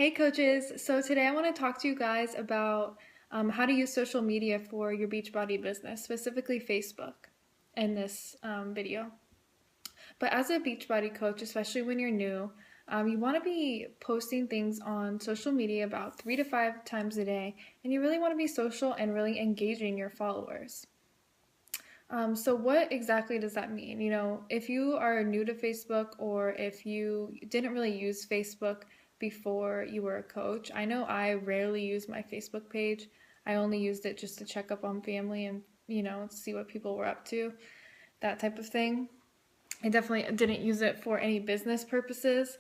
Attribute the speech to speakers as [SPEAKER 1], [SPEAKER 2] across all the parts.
[SPEAKER 1] Hey coaches, so today I want to talk to you guys about how to use social media for your Beachbody business, specifically Facebook in this video. But as a Beachbody coach, especially when you're new, you want to be posting things on social media about 3 to 5 times a day, and you really want to be social and really engaging your followers. So what exactly does that mean? If you are new to Facebook or if you didn't really use Facebook before you were a coach, I know I rarely use my Facebook page. I only used it just to check up on family and, see what people were up to, that type of thing. I definitely didn't use it for any business purposes.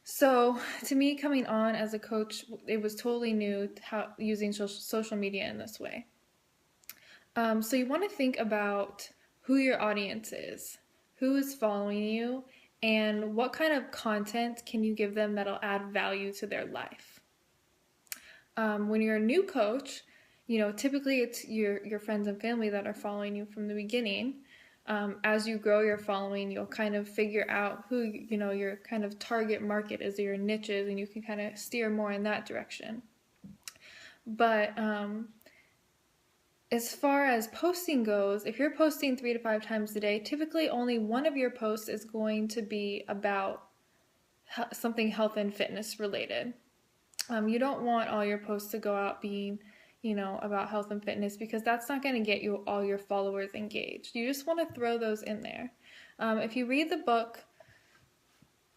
[SPEAKER 1] So to me, coming on as a coach, it was totally new how using social media in this way. So you want to think about who your audience is, who is following you, and what kind of content can you give them that'll add value to their life. When you're a new coach, typically it's your friends and family that are following you from the beginning. As you grow your following, you'll kind of figure out who your kind of target market is, or your niches, and you can kind of steer more in that direction. But as far as posting goes, if you're posting 3 to 5 times a day, typically only one of your posts is going to be about something health and fitness related. You don't want all your posts to go out being, about health and fitness, because that's not going to get you all your followers engaged. You just want to throw those in there. If you read the book,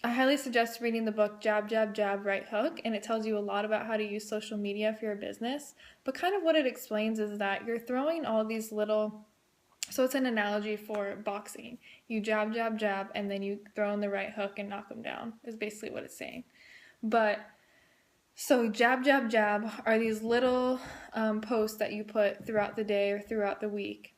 [SPEAKER 1] I highly suggest reading the book Jab, Jab, Jab, Right Hook, and it tells you a lot about how to use social media for your business. But kind of what it explains is that you're throwing all these little, so it's an analogy for boxing. You jab, jab, jab, and then you throw in the right hook and knock them down, is basically what it's saying. But so jab, jab, jab are these little posts that you put throughout the day or throughout the week.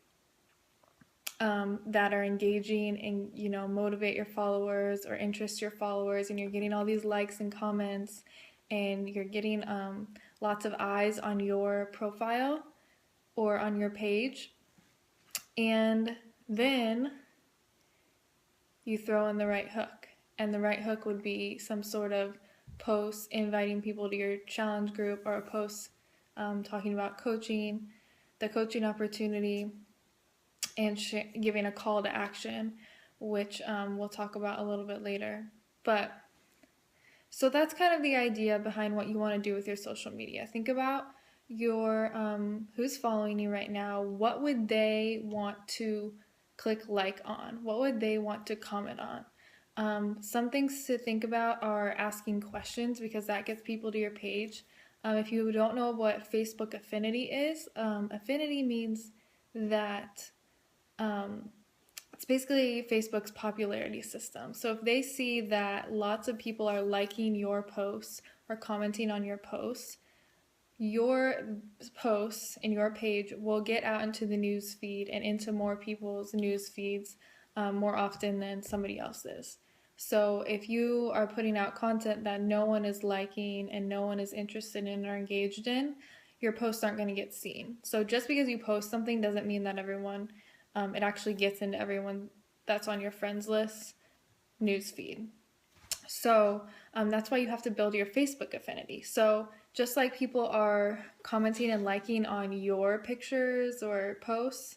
[SPEAKER 1] That are engaging and motivate your followers or interest your followers, and you're getting all these likes and comments, and you're getting lots of eyes on your profile or on your page. And then you throw in the right hook, and the right hook would be some sort of post inviting people to your challenge group, or a post talking about coaching, the coaching opportunity, and giving a call to action, which we'll talk about a little bit later. But so that's kind of the idea behind what you want to do with your social media. Think about your who's following you right now. What would they want to click like on? What would they want to comment on? Some things to think about are asking questions, because that gets people to your page. If you don't know what Facebook affinity is, affinity means that it's basically Facebook's popularity system. So if they see that lots of people are liking your posts or commenting on your posts and your page will get out into the news feed and into more people's news feeds more often than somebody else's. So if you are putting out content that no one is liking and no one is interested in or engaged in, your posts aren't going to get seen. So just because you post something doesn't mean that it actually gets into everyone that's on your friends list newsfeed. So that's why you have to build your Facebook affinity. So just like people are commenting and liking on your pictures or posts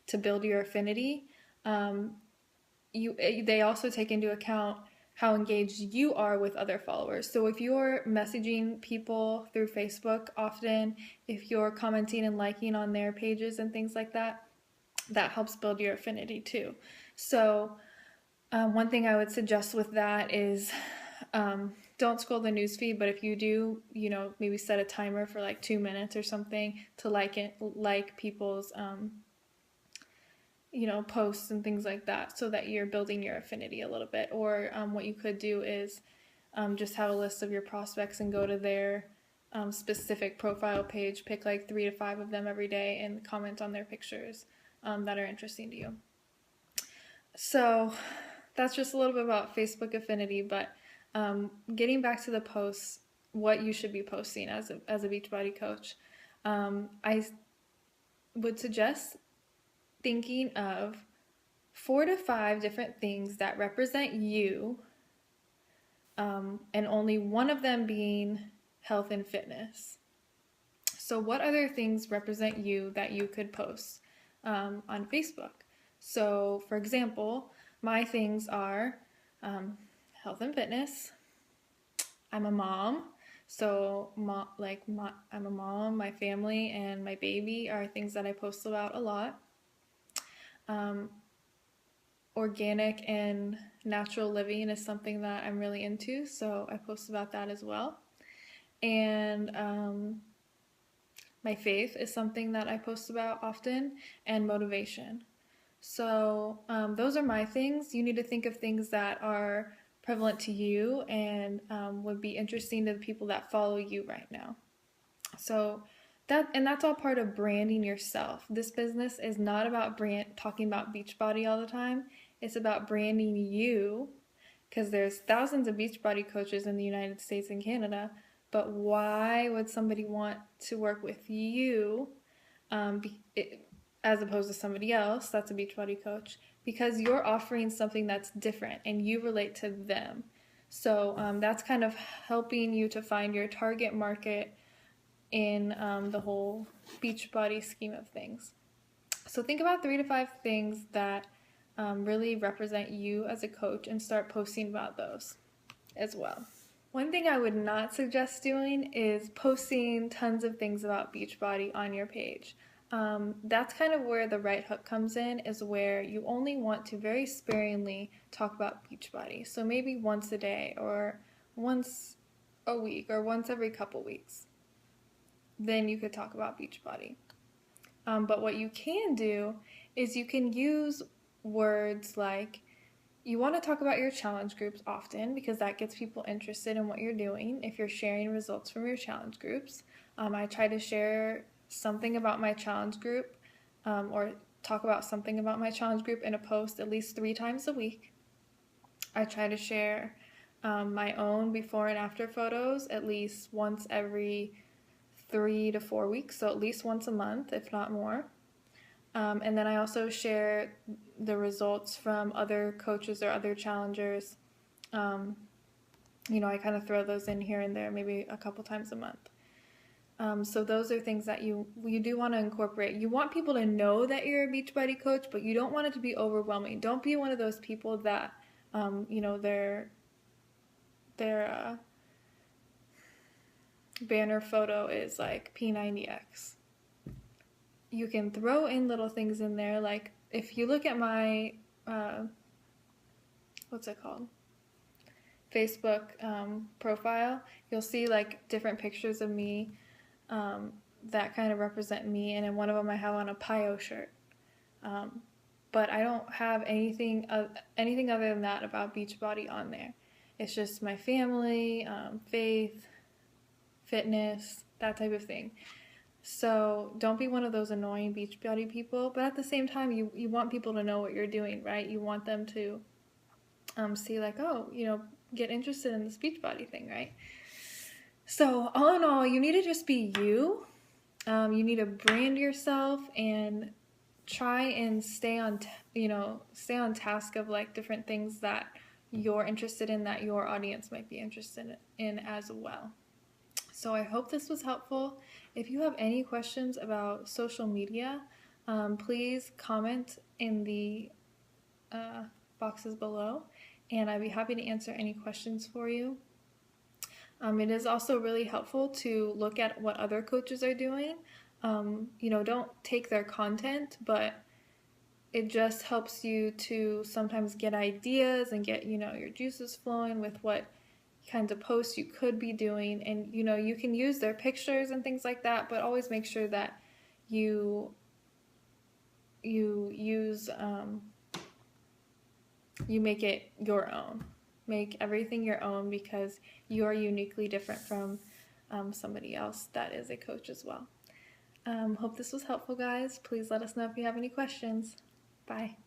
[SPEAKER 1] to build your affinity, they also take into account how engaged you are with other followers. So if you're messaging people through Facebook often, if you're commenting and liking on their pages and things like that, that helps build your affinity too. So one thing I would suggest with that is don't scroll the newsfeed, but if you do, maybe set a timer for like 2 minutes or something to like people's posts and things like that, so that you're building your affinity a little bit. Or what you could do is just have a list of your prospects and go to their specific profile page, pick like 3 to 5 of them every day and comment on their pictures that are interesting to you. So that's just a little bit about Facebook affinity, but getting back to the posts, what you should be posting as a Beachbody coach, I would suggest thinking of 4 to 5 different things that represent you, and only one of them being health and fitness. So what other things represent you that you could post on Facebook? So for example, my things are health and fitness. I'm a mom, so I'm a mom. My family and my baby are things that I post about a lot. Organic and natural living is something that I'm really into, so I post about that as well. And my faith is something that I post about often, and motivation. So those are my things. You need to think of things that are prevalent to you and would be interesting to the people that follow you right now. So that's all part of branding yourself. This business is not about talking about Beachbody all the time. It's about branding you, because there's thousands of Beachbody coaches in the United States and Canada. But why would somebody want to work with you as opposed to somebody else that's a Beachbody coach? Because you're offering something that's different and you relate to them. So that's kind of helping you to find your target market in the whole Beachbody scheme of things. So think about 3 to 5 things that really represent you as a coach and start posting about those as well. One thing I would not suggest doing is posting tons of things about Beachbody on your page. That's kind of where the right hook comes in, is where you only want to very sparingly talk about Beachbody. So maybe once a day or once a week or once every couple weeks. Then you could talk about Beachbody. But what you can do is you can use words like, you want to talk about your challenge groups often because that gets people interested in what you're doing if you're sharing results from your challenge groups. I try to share something about my challenge group or talk about something about my challenge group in a post at least 3 times a week. I try to share my own before and after photos at least once every 3 to 4 weeks, so at least once a month, if not more. And then I also share the results from other coaches or other challengers. I kind of throw those in here and there, maybe a couple times a month. So those are things that you do want to incorporate. You want people to know that you're a Beachbody coach, but you don't want it to be overwhelming. Don't be one of those people that, their banner photo is like P90X. You can throw in little things in there, like if you look at my Facebook profile, you'll see like different pictures of me that kind of represent me, and in one of them I have on a PiYo shirt. But I don't have anything other than that about Beachbody on there. It's just my family, faith, fitness, that type of thing. So don't be one of those annoying Beachbody people, but at the same time, you want people to know what you're doing, right? You want them to see like, oh, get interested in this Beachbody thing, right? So all in all, you need to just be you. You need to brand yourself and try and stay on task of like different things that you're interested in that your audience might be interested in as well. So I hope this was helpful. If you have any questions about social media, please comment in the boxes below, and I'd be happy to answer any questions for you. It is also really helpful to look at what other coaches are doing. Don't take their content, but it just helps you to sometimes get ideas and get, your juices flowing with what kinds of posts you could be doing. And, you can use their pictures and things like that, but always make sure that you use, you make it your own. Make everything your own because you are uniquely different from somebody else that is a coach as well. Hope this was helpful, guys. Please let us know if you have any questions. Bye.